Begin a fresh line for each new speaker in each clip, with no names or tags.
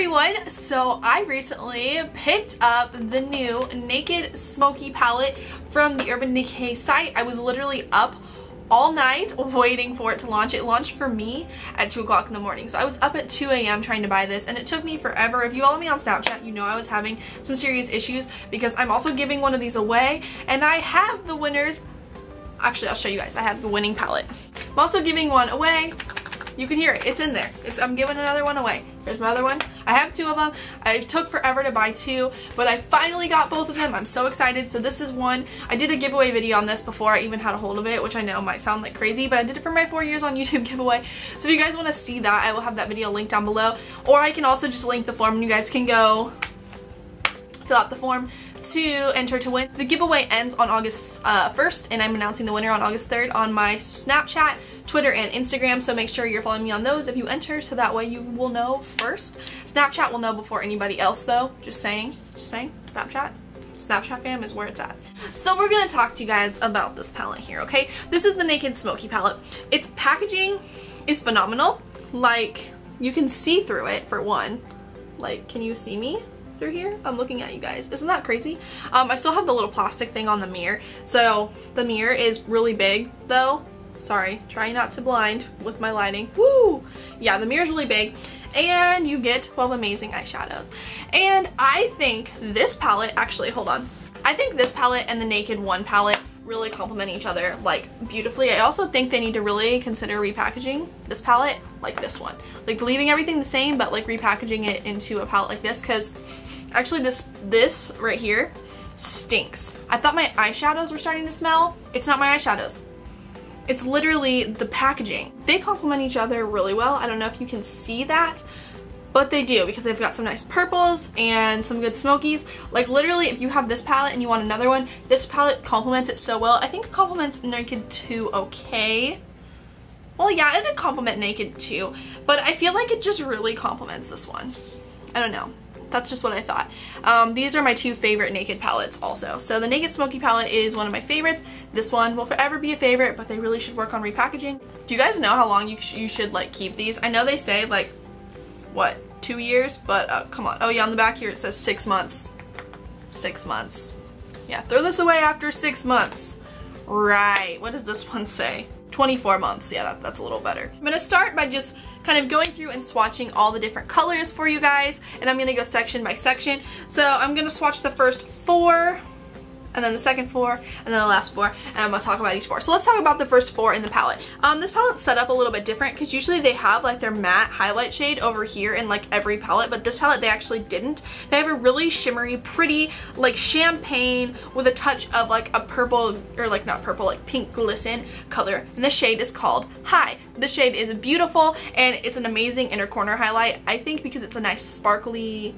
everyone! So I recently picked up the new Naked Smoky palette from the Urban Decay site. I was literally up all night waiting for it to launch. It launched for me at 2 o'clock in the morning. So I was up at 2 a.m. trying to buy this, and it took me forever. If you follow me on Snapchat, you know I was having some serious issues because I'm also giving one of these away, and I have the winners. Actually, I'll show you guys. I have the winning palette. I'm also giving one away. You can hear it. It's in there. I'm giving another one away. Here's my other one. I have 2 of them. I took forever to buy 2, but I finally got both of them. I'm so excited. So this is one. I did a giveaway video on this before I even had a hold of it, which I know might sound like crazy, but I did it for my 4 years on YouTube giveaway. So if you guys want to see that, I will have that video linked down below, or I can also just link the form and you guys can go fill out the form to enter to win. The giveaway ends on August 1st, and I'm announcing the winner on August 3rd on my Snapchat, Twitter, and Instagram, so make sure you're following me on those if you enter, so that way you will know first. Snapchat will know before anybody else though, just saying, Snapchat fam is where it's at. So we're gonna talk to you guys about this palette here, okay? This is the Naked Smoky palette. Its packaging is phenomenal. Like, you can see through it for one. Like, can you see me through here? I'm looking at you guys. Isn't that crazy? I still have the little plastic thing on the mirror. So the mirror is really big though. Sorry, trying not to blind with my lighting. Woo! Yeah, the mirror's really big. And you get 12 amazing eyeshadows. And I think this palette, actually, hold on. I think this palette and the Naked One palette really complement each other like beautifully. I also think they need to really consider repackaging this palette like this one. Like leaving everything the same but like repackaging it into a palette like this, because actually this right here stinks. I thought my eyeshadows were starting to smell. It's not my eyeshadows. It's literally the packaging. They complement each other really well. I don't know if you can see that, but they do, because they've got some nice purples and some good smokies. Like literally, if you have this palette and you want another one, this palette complements it so well. I think it complements Naked 2 okay. Well, yeah, it did complement Naked 2, but I feel like it just really complements this one. I don't know. That's just what I thought. These are my 2 favorite Naked palettes also. So the Naked Smoky palette is one of my favorites. This one will forever be a favorite, but they really should work on repackaging. Do you guys know how long you should like keep these? I know they say like, what, 2 years? But come on. Oh yeah, on the back here it says 6 months. 6 months. Yeah, throw this away after 6 months. Right. What does this one say? 24 months. Yeah, that's a little better. I'm gonna start by just kind of going through and swatching all the different colors for you guys, and I'm gonna go section by section. So I'm gonna swatch the first 4, and then the second 4, and then the last 4, and I'm gonna talk about each 4. So let's talk about the first 4 in the palette. This palette's set up a little bit different because usually they have like their matte highlight shade over here in like every palette, but this palette they actually didn't. They have a really shimmery, pretty, like champagne with a touch of like a purple, or like not purple, like pink glisten color, and the shade is called High. This shade is beautiful, and it's an amazing inner corner highlight, I think, because it's a nice sparkly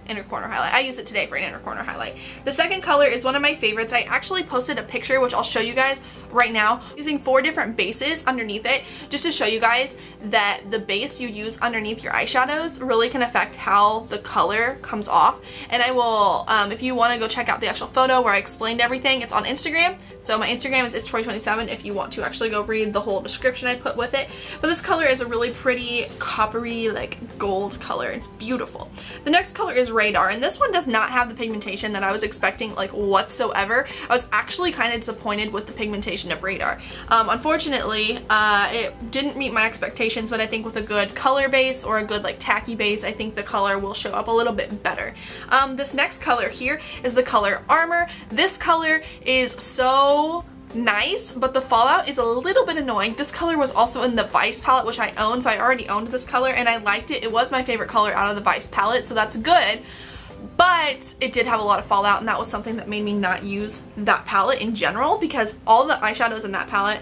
inner corner highlight. I use it today for an inner corner highlight. The second color is one of my favorites. I actually posted a picture, which I'll show you guys right now, using 4 different bases underneath it, just to show you guys that the base you use underneath your eyeshadows really can affect how the color comes off. And I will, if you want to go check out the actual photo where I explained everything, it's on Instagram. So my Instagram is itstroy27 if you want to actually go read the whole description I put with it. But this color is a really pretty coppery, like gold color. It's beautiful. The next color is Radar, and this one does not have the pigmentation that I was expecting like whatsoever. I was actually kind of disappointed with the pigmentation of Radar. Unfortunately, it didn't meet my expectations, but I think with a good color base or a good like tacky base, I think the color will show up a little bit better. This next color here is the color Armor. This color is so nice, but the fallout is a little bit annoying. This color was also in the Vice palette, which I own, so I already owned this color and I liked it. It was my favorite color out of the Vice palette, so that's good. But it did have a lot of fallout, and that was something that made me not use that palette in general, because all the eyeshadows in that palette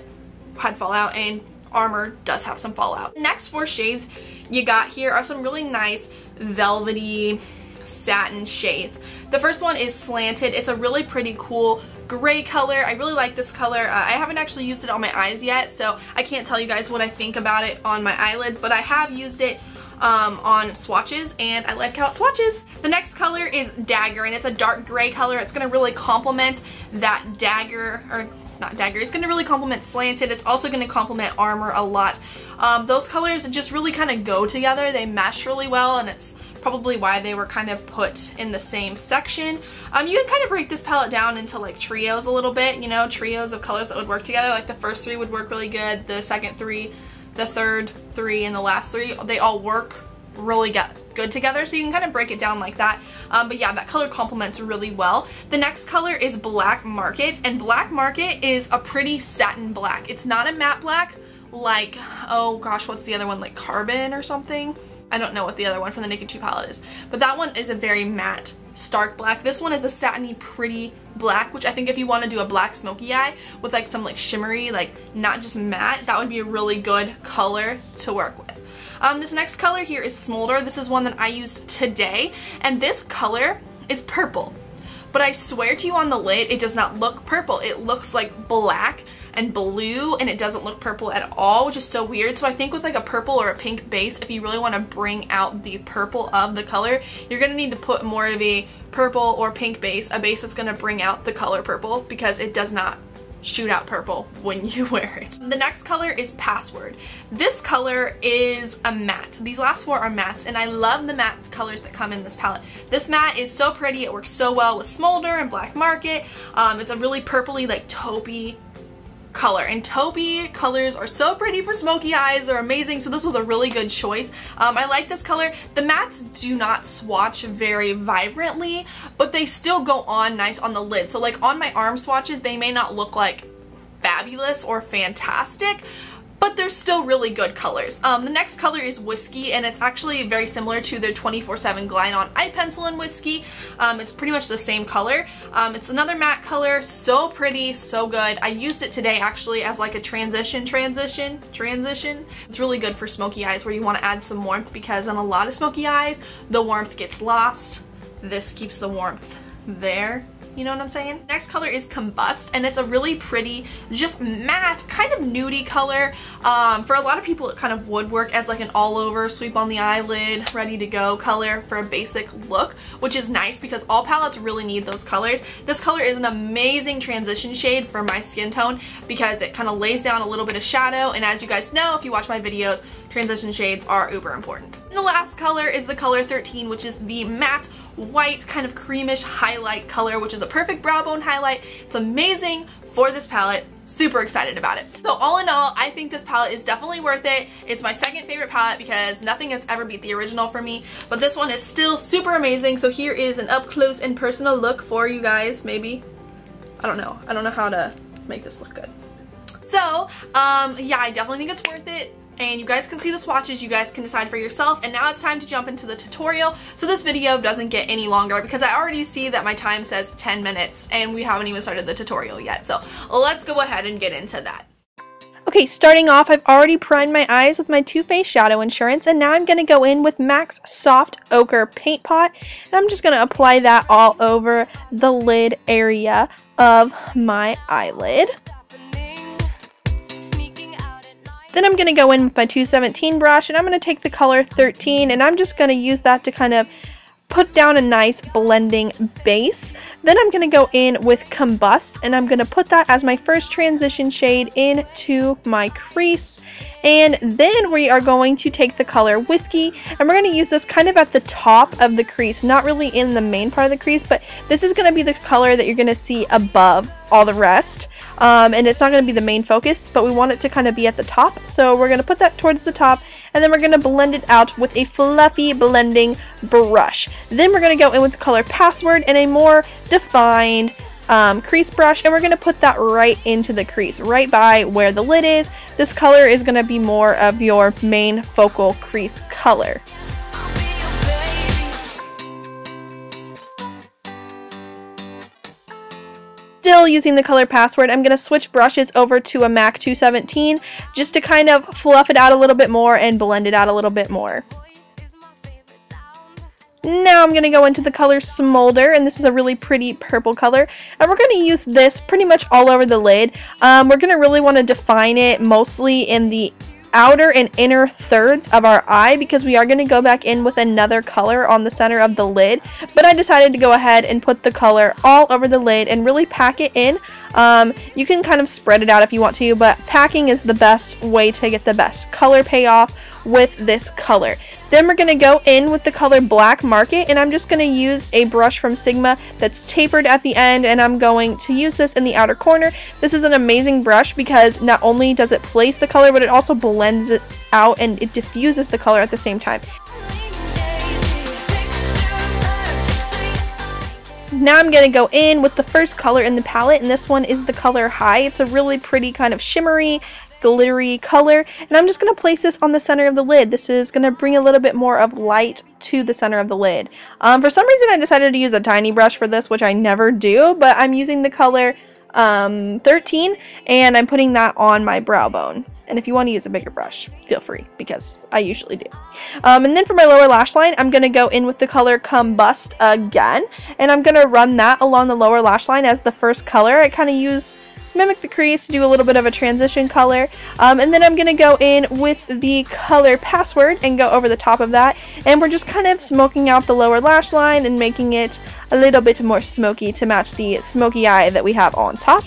had fallout, and Armor does have some fallout. Next 4 shades you got here are some really nice velvety satin shades. The first one is Slanted. It's a really pretty cool gray color. I really like this color. I haven't actually used it on my eyes yet, so I can't tell you guys what I think about it on my eyelids, but I have used it on swatches, and I like how it swatches. The next color is Dagger, and it's a dark gray color. It's going to really complement that Dagger, or it's not Dagger, it's going to really complement Slanted. It's also going to complement Armor a lot. Those colors just really kind of go together. They mesh really well, and it's probably why they were kind of put in the same section. You can kind of break this palette down into like trios a little bit, you know, trios of colors that would work together. Like the first 3 would work really good, the second 3, the third 3, and the last 3, they all work really good together, so you can kind of break it down like that. But yeah, that color complements really well. The next color is Black Market, and Black Market is a pretty satin black. It's not a matte black like, oh gosh, what's the other one, like Carbon or something? I don't know what the other one from the Naked 2 palette is, but that one is a very matte, stark black. This one is a satiny, pretty black, which I think if you want to do a black smoky eye with like some like shimmery, like not just matte, that would be a really good color to work with. This next color here is Smolder. This is one that I used today, and this color is purple. But I swear to you, on the lid, it does not look purple. It looks like black and blue, and it doesn't look purple at all, which is so weird. So I think with like a purple or a pink base, if you really want to bring out the purple of the color, you're going to need to put more of a purple or pink base, a base that's going to bring out the color purple, because it does not shoot out purple when you wear it. The next color is Password. This color is a matte. These last 4 are mattes, and I love the matte colors that come in this palette. This matte is so pretty. It works so well with Smolder and Black Market. It's a really purpley, like taupey color, and taupey colors are so pretty for smoky eyes. They're amazing, so this was a really good choice. I like this color. The mattes do not swatch very vibrantly, but they still go on nice on the lid. So like on my arm swatches, they may not look like fabulous or fantastic, but they're still really good colors. The next color is Whiskey, and it's actually very similar to the 24/7 Glide On Eye Pencil in Whiskey. It's pretty much the same color. It's another matte color, so pretty, so good. I used it today actually as like a transition. It's really good for smoky eyes where you want to add some warmth, because on a lot of smoky eyes, the warmth gets lost. This keeps the warmth there. You know what I'm saying? Next color is Combust, and it's a really pretty, just matte, kind of nudie color. For a lot of people, it kind of would work as like an all-over, sweep on the eyelid, ready to go color for a basic look, which is nice because all palettes really need those colors. This color is an amazing transition shade for my skin tone because it kind of lays down a little bit of shadow, and as you guys know, if you watch my videos, transition shades are uber important. And the last color is the color 13, which is the matte white kind of creamish highlight color, which is a perfect brow bone highlight. It's amazing for this palette. Super excited about it. So all in all, I think this palette is definitely worth it. It's my second favorite palette because nothing has ever beat the original for me, but this one is still super amazing. So here is an up close and personal look for you guys, maybe. I don't know how to make this look good. So yeah, I definitely think it's worth it. And you guys can see the swatches, you guys can decide for yourself. And now it's time to jump into the tutorial, so this video doesn't get any longer because I already see that my time says 10 minutes and we haven't even started the tutorial yet. So let's go ahead and get into that.
Okay, starting off, I've already primed my eyes with my Too Faced Shadow Insurance, and now I'm going to go in with MAC's Soft Ochre Paint Pot, and I'm just going to apply that all over the lid area of my eyelid. Then I'm going to go in with my 217 brush, and I'm going to take the color 13, and I'm just going to use that to kind of put down a nice blending base. Then I'm going to go in with Combust, and I'm going to put that as my first transition shade into my crease. And then we are going to take the color Whiskey, and we're going to use this kind of at the top of the crease, not really in the main part of the crease, but this is going to be the color that you're going to see above all the rest. And it's not going to be the main focus, but we want it to kind of be at the top. So we're going to put that towards the top, and then we're going to blend it out with a fluffy blending brush. Then we're going to go in with the color Password and a more defined crease brush, and we're going to put that right into the crease, right by where the lid is. This color is going to be more of your main focal crease color. Still using the color Password, I'm going to switch brushes over to a MAC 217 just to kind of fluff it out a little bit more and blend it out a little bbit more. Now I'm going to go into the color Smolder, and this is a really pretty purple color, and we're going to use this pretty much all over the lid. We're going to really want to define it mostly in the outer and inner thirds of our eye because we are going to go back in with another color on the center of the lid, but I decided to go ahead and put the color all over the lid and really pack it in. You can kind of spread it out if you want to, but packing is the best way to get the best color payoff with this color. Then we're going to go in with the color Black Market, and I'm just going to use a brush from Sigma that's tapered at the end, and I'm going to use this in the outer corner. This is an amazing brush because not only does it place the color, but it also blends it out and it diffuses the color at the same time. Now I'm going to go in with the first color in the palette, and this one is the color High. It's a really pretty kind of shimmery, glittery color, and I'm just going to place this on the center of the lid. This is going to bring a little bit more of light to the center of the lid. For some reason I decided to use a tiny brush for this, which I never do, but I'm using the color 13, and I'm putting that on my brow bone. And if you want to use a bigger brush, feel free, because I usually do. And then for my lower lash line, I'm going to go in with the color Combust again, and I'm going to run that along the lower lash line as the first color. I kind of mimic the crease, do a little bit of a transition color, and then I'm going to go in with the color Password and go over the top of that, and we're just kind of smoking out the lower lash line and making it a little bit more smoky to match the smoky eye that we have on top.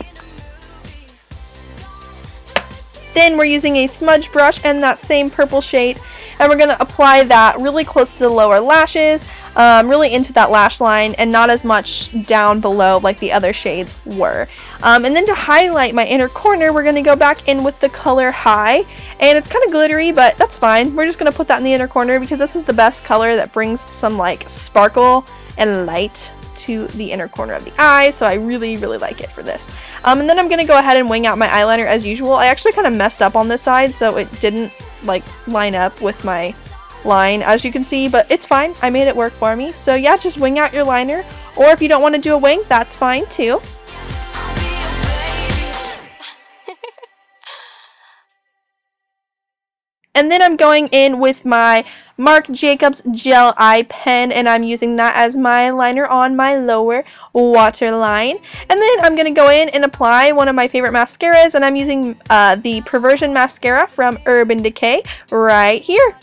Then we're using a smudge brush and that same purple shade, and we're going to apply that really close to the lower lashes, really into that lash line, and not as much down below like the other shades were. And then to highlight my inner corner, we're going to go back in with the color High, and it's kind of glittery, but that's fine. We're just going to put that in the inner corner because this is the best color that brings some like sparkle and light to the inner corner of the eye, so I really like it for this. And then I'm going to go ahead and wing out my eyeliner as usual. I actually kind of messed up on this side, so it didn't like line up with my line, as you can see, but it's fine. I made it work for me. So yeah, just wing out your liner, or if you don't want to do a wing, that's fine too. And then I'm going in with my Marc Jacobs Gel Eye Pen, and I'm using that as my liner on my lower waterline. And then I'm going to go in and apply one of my favorite mascaras, and I'm using the Perversion Mascara from Urban Decay right here.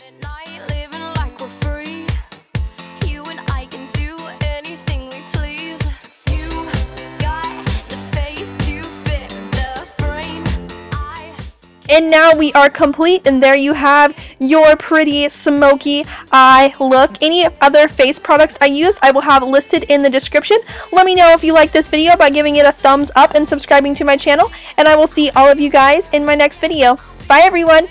And now we are complete, and there you have your pretty smoky eye look. Any other face products I use, I will have listed in the description. Let me know if you like this video by giving it a thumbs up and subscribing to my channel, and I will see all of you guys in my next video. Bye everyone!